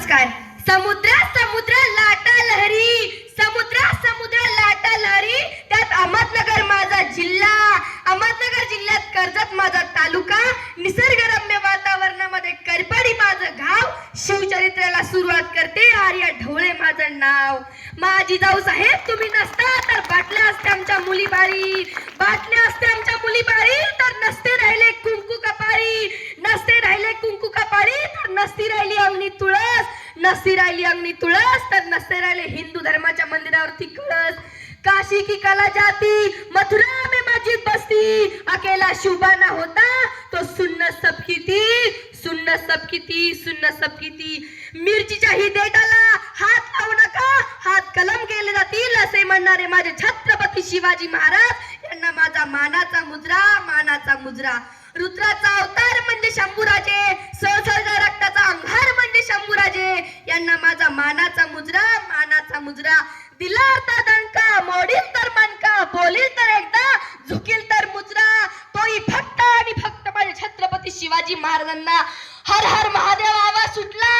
नमस्कार. समुद्र समुद्र लाटा लहरी, समुद्र समुद्र लाटा लहरी, त्यात अहमदनगर माझा जिल्हा, अहमदनगर जिल्ह्यात कर्जत माझा तालुका, निसर्गरम्य वातावरणामध्ये करपडी माझं गाव, शिवचरित्राला सुरुवात करते आर्या ढवळे माझं नाव. माझी जाऊ साहेब तुम्ही नसता तर बाटल्या असते आमच्या मुली बारी, बाटल्या असते आमच्या मुली बारी, तर नसते राहिले कुंकू कपाळी, नसते राहिले कुंकू कपाळी, तर नसती राहिली अंगणी तुळस, नसती राहिली अंगणी तुळस, तर नसते राहिले हिंदू धर्माच्या मंदिरावरती कळस. काशी की कला जाती, मथुरा में मस्जिद बसती, अकेला शुबाना होता तो सुन्न सबकी थी, सुन्न सबकी थी, सुन्न सबकी थी. मिरचीच्या ही देठाला हात लावू नका, हात कलम केले जातील असे म्हणणारे माझे छत्रपती शिवाजी महाराज यांना माझा मानाचा मुजरा, मानाचा मुजरा. रुद्राचा अवतार म्हणजे शंभूराजे, सहस्र रक्ताचा अंगार म्हणजे शंभूराजे यांना माझा मानाचा मुजरा, मानाचा मुजरा. दिला होता दणका, मोडील तर मनका, बोलील तर एकदा, झुकील तर मुजरा. तोही फक्त आणि फक्त माझे छत्रपती शिवाजी महाराजांना. हर हर महादेव आवाज सुटला,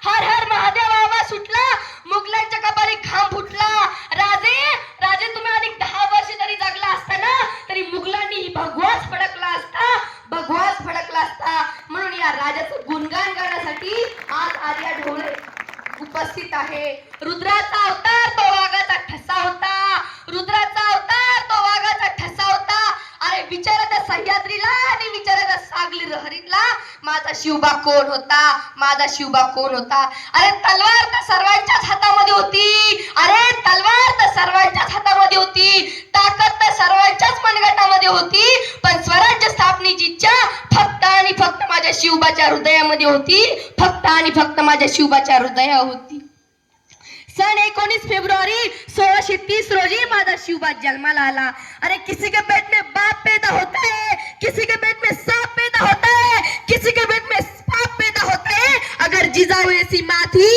हर हर महादेव आवाज सुटला, मुघलांच्या कपाळी घाम फुटला. राजे राजे तुम्ही अधिक 10 वर्ष जरी जगला असता ना तरी मुघलांनी भगवाच फडकला असता, भगवाच फडकला असता. म्हणून या राजाचं गुणगान करण्यासाठी आज आर्या ढवळे उपस्थित आहे. रुद्राचा अवतार तो वाघाचा ठसा होता, रुद्राचा अवतार तो वाघाचा ठसा होता. अरे विचारा त्या सह्याद्रीला आणि विचारा त्या सागली लहरीला माझा शिवबा कोण होता, माझा शिवबा कोण होता. अरे तलवार तर सर्वांच्याच हातामध्ये होती, अरे तलवार तर सर्वांच्याच हातामध्ये होती, ताकद तर सर्वांच्याच मनगटामध्ये होती, पण स्वराज्य स्थापनेची इच्छा फक्त आणि फक्त माझ्या शिवबाच्या हृदयामध्ये होती, फक्त आणि फक्त माझ्या शिवबाच्या हृदयात होती. सन 19 फेब्रुवारी 1630 रोजी माझा शिवबा जन्माला आला. अरे किसी के पेट में बाप पैदा होता है, किसी के पेट में सांप पैदा होता है, किसी के पेट में सांप पैदा होता है. अगर जिजाऊ ऐसी माँ थी,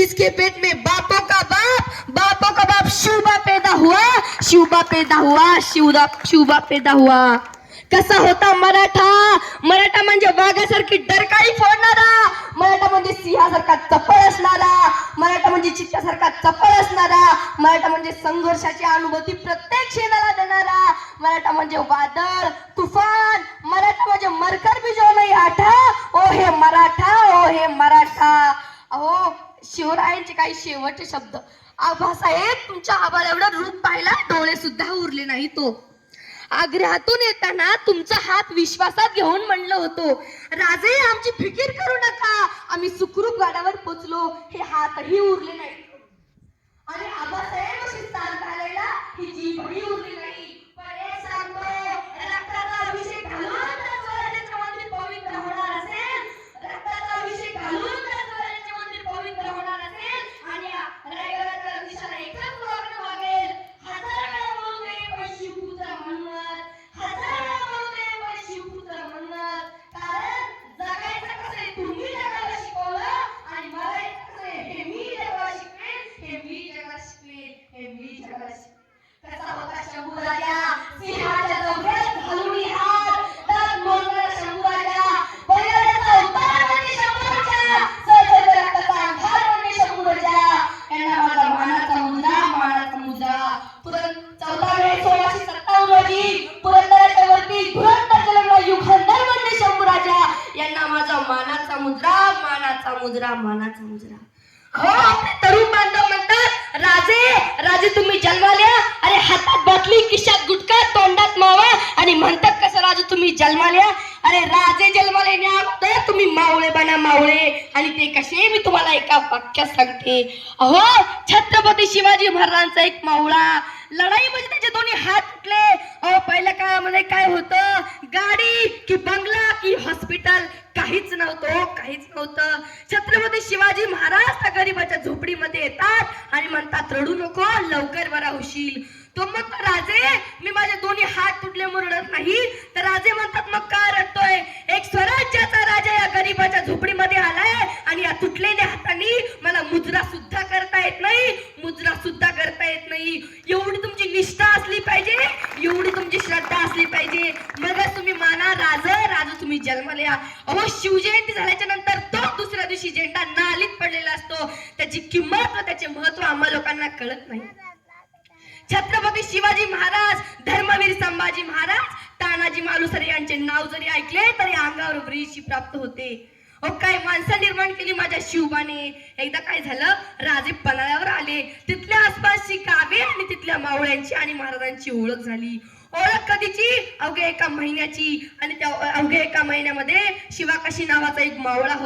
इसके पेट में बापों का बाप शिवबा पैदा हुआ, शिवबा पैदा हुआ, शिवबा पैदा हुआ. कसा होता मराठा, मराठा म्हणजे वाघासारखी डरकाळी फोडणारा, मराठा म्हणजे सिंहासारखा चपळ असणारा, मराठा म्हणजे चित्त्यासारखा चपळ असणारा, मराठा म्हणजे संघर्षाची अनुभूती प्रत्येक क्षणाला देणारा, मराठा म्हणजे वादळ तुफान, मराठा म्हणजे मरकर भी जो नाही आठा, ओ हे मराठा, ओ हे मराठा. अहो शिवरायांचे काही शेवटचे शब्द. आबासाहेब तुमच्या आबाला एवढं रूप पाहिला डोळे सुद्धा उरले नाही. तो आग्र्यातून येताना तुमचा हात विश्वासात घेऊन म्हणलं होतो, राजे आमची फिकीर करू नका, आम्ही सुखरूप गाड्यावर पोचलो. हे हातही उरले नाही. आणि आबासाहेब अशी चालताना ही जीभही उरली नाही. पण एक सांगतो, रक्ताचा अभिषेक घालून तर स्वराज्याचे मंदिर पवित्र होणार असेल, रक्ताचा अभिषेक घालून तर स्वराज्याचे मंदिर पवित्र होणार असेल. आणि रायगडाच्या दिशेला एकच प्रॉब्लेम वागेल, हजार वेळा बोलू दे पण शिवपुत्र म्हणत, हजार वेळा बोलू दे पण शिवपुत्र म्हणत. कारण जगायचं कसं आहे तुम्ही जगाला शिकवलं आणि मरायचं कसं आहे हे मी जगाला शिकवेन, हे मी जगाला शिकवेन, हे मी जगाला शिकवेन. कसा होता शंभूराजा, सिंहाच्या डोक्यात घालून हात, दात मोडणारा शंभूराजा, बैलाचा अवतार म्हणजे शंभूराजा, सहस्र रक्ताचा अंगार म्हणजे शंभूराजा. यांना माझा मानाचा मुजरा, मानाचा मुजरा. 14 मे 1657 रोजी पुरंदराच्या वरती धुरंधर जन्मला युगंधर म्हणजे शंभूराजा यांना माझा मानाचा मुजरा, मानाचा मुजरा, मानाचा मुजरा. हो आपले तरुण बांधव म्हणतात, राजे राजे तुम्ही जन्माल्या, अरे हातात बाटली खिशात गुटखा तोंडात मावा आणि म्हणतात कसं राजे तुम्ही जन्माल्या. अरे राजे जन्माला येण्याअगोदर तुम्ही मावळे बना मावळे. आणि ते कसे मी तुम्हाला एका वाक्यात सांगते. अहो छत्रपती शिवाजी महाराजांचा एक मावळा, लढाईमध्ये त्याचे दोन्ही हात तुटले. अहो पहिल्या काळामध्ये काय होतं, गाडी की बंगला की हॉस्पिटल काहीच नव्हतं, काहीच नव्हतं. छत्रपती शिवाजी महाराज त्या गरीबाच्या झोपडीमध्ये येतात आणि म्हणतात रडू नको लवकर बरा होशील. तो मग राजे मी माझे दोन्ही हात तुटले म्हणून रडत नाही. तर राजे म्हणतात मग का रडतोय, एक स्वराज्याचा राजा या गरीबाच्या झोपडीमध्ये आलाय आणि या तुटलेल्या हाताने मला मुजरा सुद्धा करता येत नाही, मुजरा सुद्धा करता येत नाही. एवढी तुमची निष्ठा असली पाहिजे, एवढी तुमची श्रद्धा असली पाहिजे, मगच तुम्ही माना राजा तुम्ही जन्माला या. अहो शिवजयंती झाल्याच्या नंतर तो दुसऱ्या दिवशी झेंडा नालीत पडलेला असतो. असतो त्याची किंमत व त्याचे महत्व आम्हा लोकांना कळत नाही. छत्रपती शिवाजी महाराज, धर्मवीर संभाजी महाराज, तानाजी मालुसरे यांचे नाव जरी ऐकले तरी अंगावर व्रीशी प्राप्त होते. काय माणसं निर्माण केली माझ्या शिवबाने. एकदा काय झालं, राजे पन्हाळ्यावर आले. तिथल्या आसपासची गावे आणि तिथल्या मावळ्यांची आणि महाराजांची ओळख झाली. ओळख कधीची? अवघ्या एका महिन्याची. आणि त्या अवघ्या एका महिन्यामध्ये शिवाकाशी नावाचा एक मावळा होता.